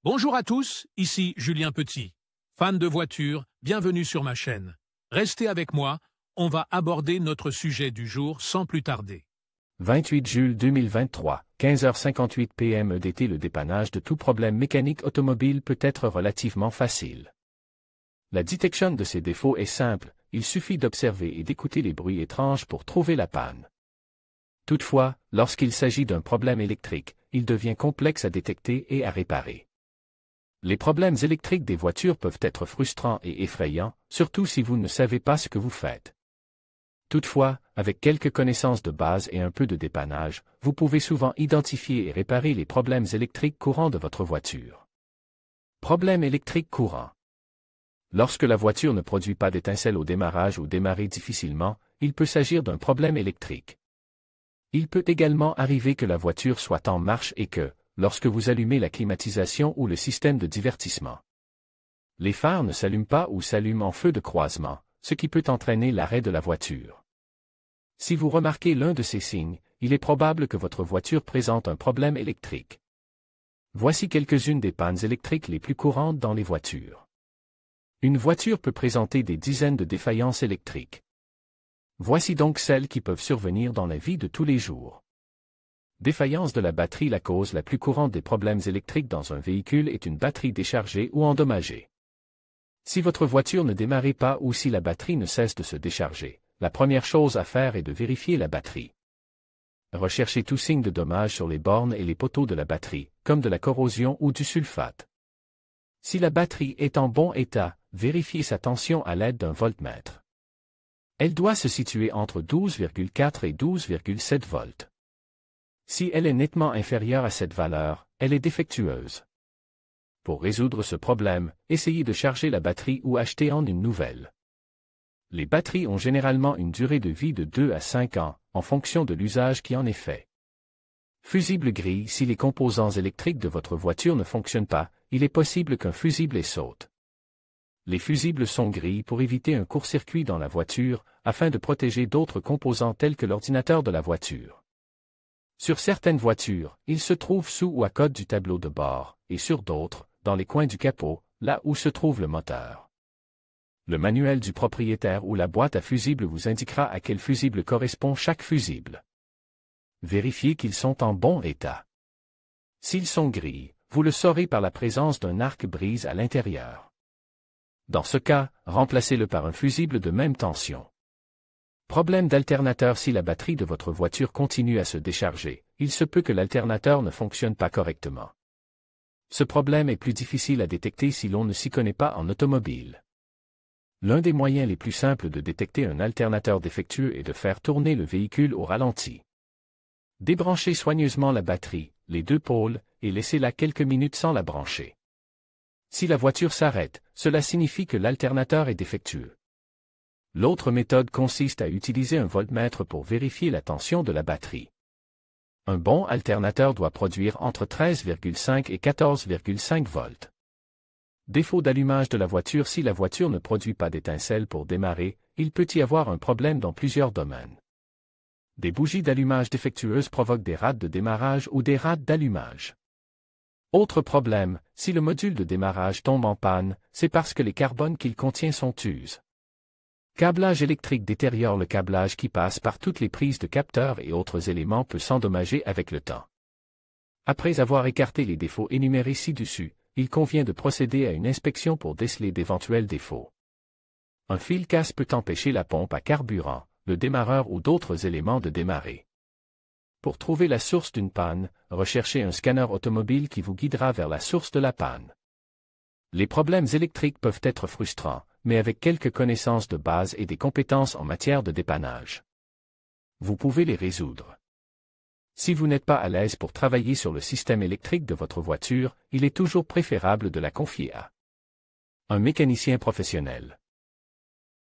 Bonjour à tous, ici Julien Petit. Fan de voitures, bienvenue sur ma chaîne. Restez avec moi, on va aborder notre sujet du jour sans plus tarder. 28 juillet 2023, 15h58 PM EDT. Le dépannage de tout problème mécanique automobile peut être relativement facile. La détection de ces défauts est simple, il suffit d'observer et d'écouter les bruits étranges pour trouver la panne. Toutefois, lorsqu'il s'agit d'un problème électrique, il devient complexe à détecter et à réparer. Les problèmes électriques des voitures peuvent être frustrants et effrayants, surtout si vous ne savez pas ce que vous faites. Toutefois, avec quelques connaissances de base et un peu de dépannage, vous pouvez souvent identifier et réparer les problèmes électriques courants de votre voiture. Problème électrique courant. Lorsque la voiture ne produit pas d'étincelles au démarrage ou démarre difficilement, il peut s'agir d'un problème électrique. Il peut également arriver que la voiture soit en marche et que, lorsque vous allumez la climatisation ou le système de divertissement, les phares ne s'allument pas ou s'allument en feu de croisement, ce qui peut entraîner l'arrêt de la voiture. Si vous remarquez l'un de ces signes, il est probable que votre voiture présente un problème électrique. Voici quelques-unes des pannes électriques les plus courantes dans les voitures. Une voiture peut présenter des dizaines de défaillances électriques. Voici donc celles qui peuvent survenir dans la vie de tous les jours. Défaillance de la batterie. La cause la plus courante des problèmes électriques dans un véhicule est une batterie déchargée ou endommagée. Si votre voiture ne démarre pas ou si la batterie ne cesse de se décharger, la première chose à faire est de vérifier la batterie. Recherchez tout signe de dommage sur les bornes et les poteaux de la batterie, comme de la corrosion ou du sulfate. Si la batterie est en bon état, vérifiez sa tension à l'aide d'un voltmètre. Elle doit se situer entre 12,4 et 12,7 volts. Si elle est nettement inférieure à cette valeur, elle est défectueuse. Pour résoudre ce problème, essayez de charger la batterie ou achetez en une nouvelle. Les batteries ont généralement une durée de vie de 2 à 5 ans, en fonction de l'usage qui en est fait. Fusible gris. Si les composants électriques de votre voiture ne fonctionnent pas, il est possible qu'un fusible saute. Les fusibles sont gris pour éviter un court-circuit dans la voiture, afin de protéger d'autres composants tels que l'ordinateur de la voiture. Sur certaines voitures, il se trouve sous ou à côté du tableau de bord, et sur d'autres, dans les coins du capot, là où se trouve le moteur. Le manuel du propriétaire ou la boîte à fusibles vous indiquera à quel fusible correspond chaque fusible. Vérifiez qu'ils sont en bon état. S'ils sont gris, vous le saurez par la présence d'un arc brise à l'intérieur. Dans ce cas, remplacez-le par un fusible de même tension. Problème d'alternateur. Si la batterie de votre voiture continue à se décharger, il se peut que l'alternateur ne fonctionne pas correctement. Ce problème est plus difficile à détecter si l'on ne s'y connaît pas en automobile. L'un des moyens les plus simples de détecter un alternateur défectueux est de faire tourner le véhicule au ralenti. Débranchez soigneusement la batterie, les deux pôles, et laissez-la quelques minutes sans la brancher. Si la voiture s'arrête, cela signifie que l'alternateur est défectueux. L'autre méthode consiste à utiliser un voltmètre pour vérifier la tension de la batterie. Un bon alternateur doit produire entre 13,5 et 14,5 volts. Défaut d'allumage de la voiture. Si la voiture ne produit pas d'étincelles pour démarrer, il peut y avoir un problème dans plusieurs domaines. Des bougies d'allumage défectueuses provoquent des rates de démarrage ou des rates d'allumage. Autre problème, si le module de démarrage tombe en panne, c'est parce que les carbones qu'il contient sont usés. Câblage électrique détériore. Le câblage qui passe par toutes les prises de capteurs et autres éléments peut s'endommager avec le temps. Après avoir écarté les défauts énumérés ci-dessus, il convient de procéder à une inspection pour déceler d'éventuels défauts. Un fil casse peut empêcher la pompe à carburant, le démarreur ou d'autres éléments de démarrer. Pour trouver la source d'une panne, recherchez un scanner automobile qui vous guidera vers la source de la panne. Les problèmes électriques peuvent être frustrants, mais avec quelques connaissances de base et des compétences en matière de dépannage, vous pouvez les résoudre. Si vous n'êtes pas à l'aise pour travailler sur le système électrique de votre voiture, il est toujours préférable de la confier à un mécanicien professionnel.